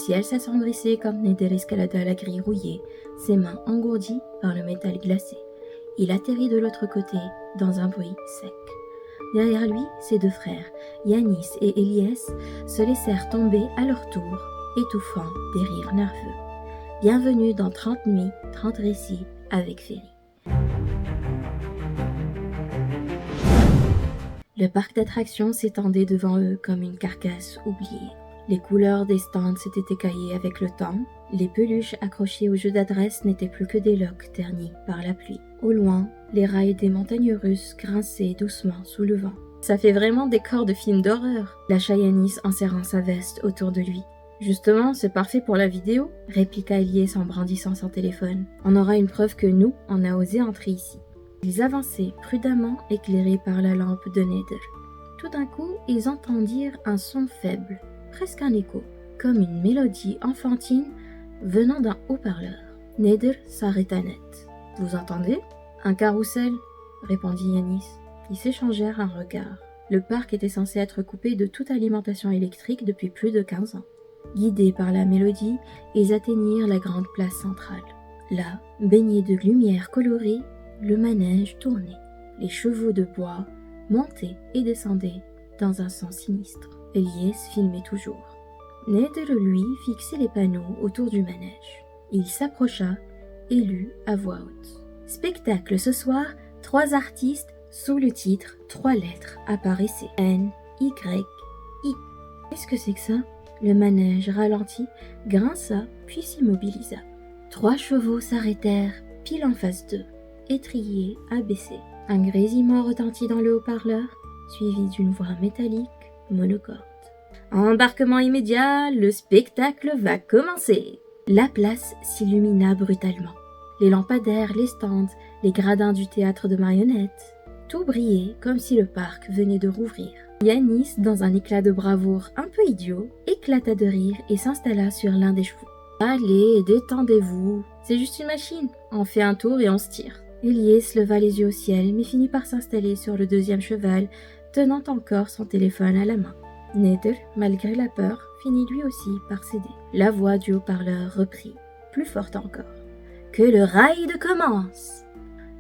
ciel s'assombrissait quand Neder escalada la grille rouillée, ses mains engourdies par le métal glacé. Il atterrit de l'autre côté, dans un bruit sec. Derrière lui, ses deux frères, Yanis et Elias, se laissèrent tomber à leur tour, étouffant des rires nerveux. Bienvenue dans 30 nuits, 30 récits avec Ferry. Le parc d'attractions s'étendait devant eux comme une carcasse oubliée. Les couleurs des stands s'étaient écaillées avec le temps. Les peluches accrochées aux jeux d'adresse n'étaient plus que des loques ternies par la pluie. Au loin, les rails des montagnes russes grinçaient doucement sous le vent. Ça fait vraiment décor de film d'horreur, lâcha Yanis en serrant sa veste autour de lui. Justement, c'est parfait pour la vidéo, répliqua Elias en brandissant son téléphone. On aura une preuve que nous, on a osé entrer ici. Ils avançaient prudemment, éclairés par la lampe de Neder. Tout d'un coup, ils entendirent un son faible, presque un écho, comme une mélodie enfantine venant d'un haut-parleur. Neder s'arrêta net. « Vous entendez ? Un carrousel ?» répondit Yanis. Ils s'échangèrent un regard. Le parc était censé être coupé de toute alimentation électrique depuis plus de 15 ans. Guidés par la mélodie, ils atteignirent la grande place centrale. Là, baigné de lumière colorée, le manège tournait. Les chevaux de bois montaient et descendaient dans un sens sinistre. Elias filmait toujours. Neder, lui, fixait les panneaux autour du manège. Il s'approcha et lut à voix haute. « Spectacle ce soir, 3 artistes sous le titre 3 lettres apparaissaient. N, Y, I. » Qu'est-ce que c'est que ça ? Le manège ralentit, grinça, puis s'immobilisa. 3 chevaux s'arrêtèrent, pile en face d'eux. Étrier abaissé. Un grésillement retentit dans le haut-parleur, suivi d'une voix métallique, monocorde. « Embarquement immédiat, le spectacle va commencer !» La place s'illumina brutalement. Les lampadaires, les stands, les gradins du théâtre de marionnettes, tout brillait comme si le parc venait de rouvrir. Yanis, dans un éclat de bravoure un peu idiot, éclata de rire et s'installa sur l'un des chevaux. « Allez, détendez-vous, c'est juste une machine, on fait un tour et on se tire. » Elias leva les yeux au ciel, mais finit par s'installer sur le 2e cheval, tenant encore son téléphone à la main. Neder, malgré la peur, finit lui aussi par céder. La voix du haut-parleur reprit, plus forte encore. « Que le ride commence !»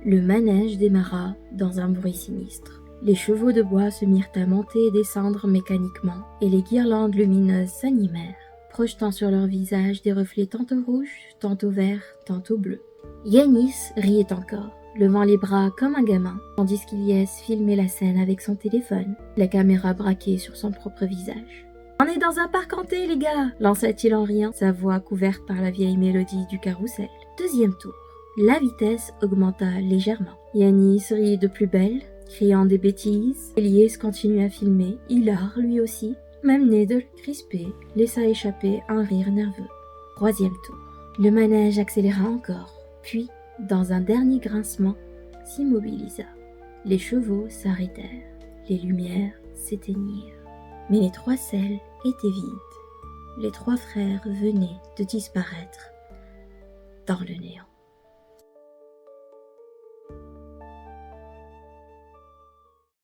Le manège démarra dans un bruit sinistre. Les chevaux de bois se mirent à monter et descendre mécaniquement, et les guirlandes lumineuses s'animèrent, projetant sur leur visage des reflets tantôt rouges, tantôt verts, tantôt bleus. Yanis riait encore, levant les bras comme un gamin, tandis qu'Elias filmait la scène avec son téléphone, la caméra braquée sur son propre visage. « On est dans un parc hanté, les gars !» lança-t-il en riant, sa voix couverte par la vieille mélodie du carrousel. 2e tour. La vitesse augmenta légèrement. Yanis riait de plus belle, criant des bêtises. Elias continue à filmer, hilar lui aussi. Même Neder, crispé, laissa échapper un rire nerveux. 3e tour. Le manège accéléra encore, puis, dans un dernier grincement, s'immobilisa. Les chevaux s'arrêtèrent, les lumières s'éteignirent. Mais les 3 selles étaient vides. Les 3 frères venaient de disparaître dans le néant.